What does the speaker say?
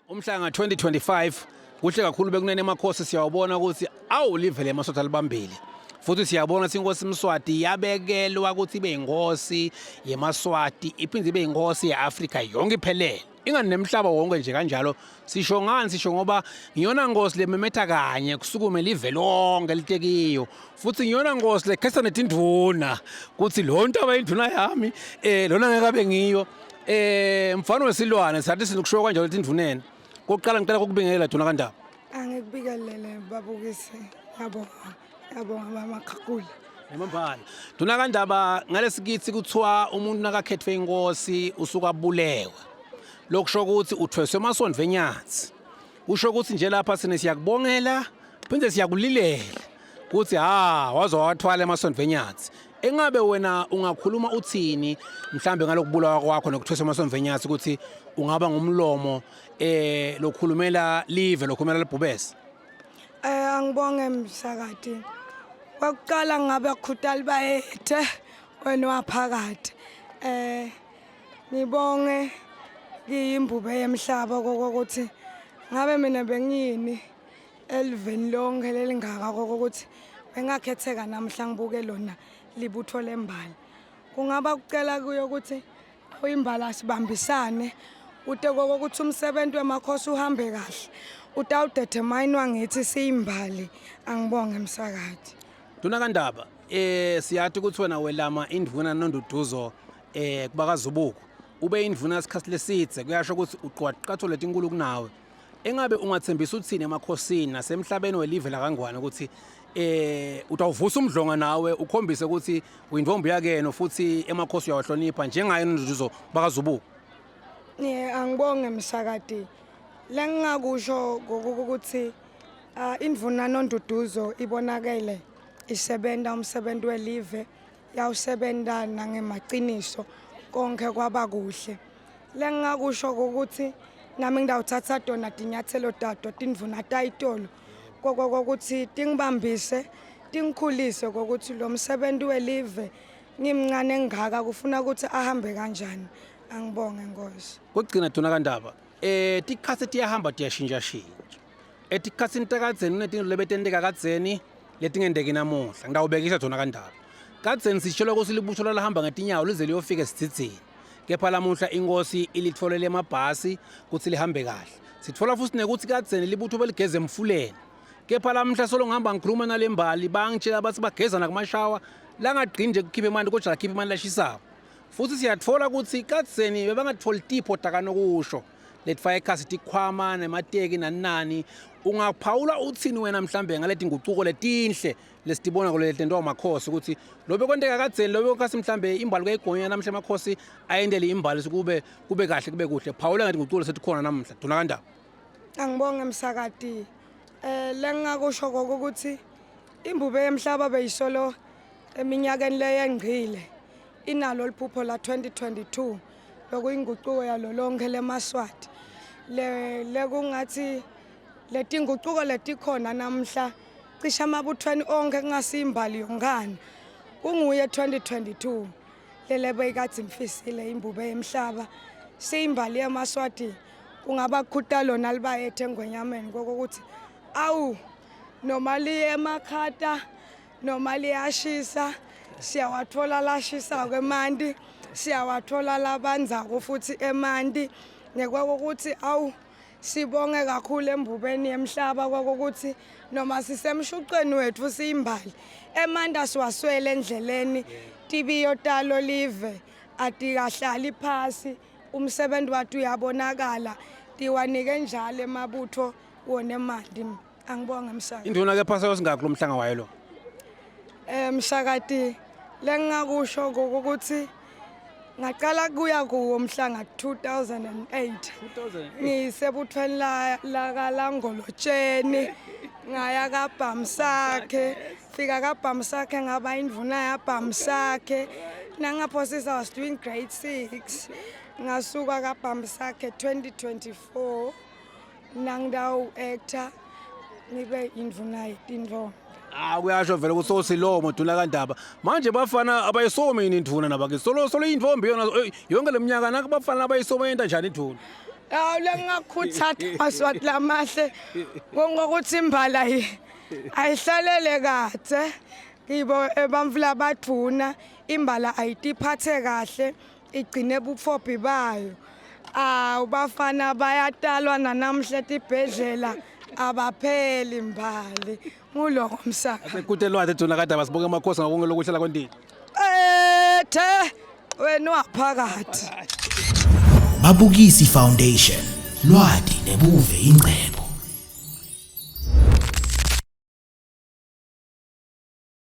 Umhlanga 2025 kuhle kakhulu bekunene emakhosi siyawubona ukuthi awulivele emasotha libambile. Futhi siyabona ukuthi inkosi Mswati yabekelwa ukuthi ibe inkosi yeMaswati iphinde ibe inkosi yeAfrika yonke iphelele. Ingani nemhlaba wonke nje kanjalo sisho ngani sisho ngoba ngiyona nkosi lememetha kanye kusukume live lonke litekiyo. Futhi ngiyona nkosi lekhesa netinduna ukuthi lo nto abayinduna yami lona ngeke abe ngiyo. Mfana wesilwane sathi sinokusho kanjalo tindunene. Kokuqala ngicela ukubingelela Duna kaNdaba. Angikubikelele babukise yabonga mama Khakula. Nemambala. Duna kaNdaba ngalesikithi kuthiwa umuntu nakakhethwe inkosi usuka bulewe. Lokusho ukuthi uthweswe emasondwe enyathi. Usho ukuthi nje lapha sine siyakubongela phinde siyakulilela ukuthi wazowathwala emasondwe enyathi. Engabe wena ungakhuluma uthini mhlambe ngalokubulawa kwakho nokuthweswa emasondwe enyathi ukuthi ungaba ngumlomo lokhulumela live lokhulumela libhubesi. Angibonge Msakati. Kwakuqala ngabe khutali bayethe wena waphakathi. Ngibonge iyimbube yemhlaba kokuthi ngabe mina bengiyini eliveni lonke lelingaka kokuthi bengakhetheka namhla ngibuke lona libutho lembali. Kungaba kucela kuyo ukuthi uyimbala sibambisane ute kokuthi umsebenzi wemakhosi uhambe kahle. Utawudetermine ngithi siyimbali. Angibonge Msakati. Duna kaNdaba siyathi ukuthi wena welama indvuna nonduduzo kubakaZubuko. Ube indvuna isikhathi lesithe kuyasho ukuthi uqwaqatho letinkulu kunawe. Engabe ungathembisa uthini emakhosini nasemhlabeni welive la kangwane ukuthi utawuvusa umdlonga nawe ukhombise ukuthi uyindvombi yakena futhi emakhosi uyawahlonipha njengaye nonduduzo bakaZubuko. Angibonge Msakati. Lengingakusho ukuthi indvuna nonduduzo ibonakele isebenza umsebenzi welive yawusebenta nangemaqiniso konke kwaba kuhle. Lengingakusho ukuthi nami ngidawuthatha tona tinyathelo tato tindvuna tayitolo kokuthi tingibambise tingikhulise kokuthi lo msebenzi welive ngimncane engaka kufuna ukuthi ahambe kanjani. Angibonge Nkosi. Kokugcina Duna kaNdaba tikhathi tiyahamba tiyashintsha shintsha. Etikhathini takadzeni kunetinto lebetenteka kadzeni letingendeki namuhla. Ngidawubekisa Duna kaNdaba. Kadzeni sitshela ukuthi libutho lalahamba ngetinyawo lize liyofika esithithini. Kepha lamuhla inkosi ilitfolele emabhasi ukuthi lihambe kahle. Sitfola futhi nekuthi kadzeni libutho beligeze emfuleni. Kepha lamhla solo ngihamba ngikhuluma nalembali bangitshela bathi bageza nakumashawa langagqini nje kukhipha imali kodwa lakhipha imali lashisayo. Futhi siyatfola ukuthi kadzeni bebangatfoli tipho takanokusho letfaya ekhasi tikhwama nemateki nanani. Ungaphawula uthini wena mhlambe ngaleti nguquko letinhle lesitibona kuletento amakhosi ukuthi lobe kwenteka kadzeni lobe kasi mhlambe imbali kayigonya namhla emakhosi ayendele imbali kube kahle kube kuhle. Phawula ngathi nguquko lesikhona namhla Duna kaNdaba. Angibonge Msakati. Lengingakusho ukuthi imbube yemhlaba beyisolo eminyakeni leyengqile inalo liphupho la 2022 lokuyinguquko yalo lonke leMaswati. Lekungathi letinguquko letikhona namhla cisha amabuthweni onke kungasimbali yongane. Kunguye 2022 lele beyikathi mfisile imbube yemhlaba siyimbali yeMaswati kungaba khutala lona libayethe engwenyameni kokuthi noma liye emakhata noma liyashisa siyawathola lashisa kwemanti siyawathola labanzako futhi emanti nekwakuthi sibonge kakhulu embubeni yemhlaba kokuthi noma sisemshuqweni wethu siyimbali emanda siwaswele endleleni tibiyo talo live atikahlali phasi umsebenzi wathi uyabonakala tiwanike njalo emabutho wona emandi. Angibonge Msakati. Induna ke phasa singakho lo mhlanga wayo lo. Msakati lengingakusho ukuthi ngaqala kuya kuwo mhlanga 2008 ngisebuthweni la kaLangolotsheni ngaya kaBhamsakhe fika kaBhamsakhe ngaba indvuna yaBhamsakhe nangaphosisa was doing grade 6 ngasuka kaBhamsakhe 2024 nangidawu actor ngibe indvuna yetindvo. Kuyasho vele ukuthi sosilomo Duna kaNdaba. Manje bafana abayisomi indvuna nabake solo indvombi yona yonke leminyaka nakubafana abayisoma yenta njani indvuna. Awu lengakhuthatha maswati lamahle ngokuthi imbala ayihlalele kahle kibo ebamvula baduna imbala ayitiphathe kahle igcine bufophi bayo bafana bayatalwa namhla tibhedlela abapheli imbali nguloko msaka sekutelwa thina kade abasibuke amakhosi ngakongela ukuhlala kwendini wena waphakathi Mabukisi Foundation, lwadi nebuve ingcebo.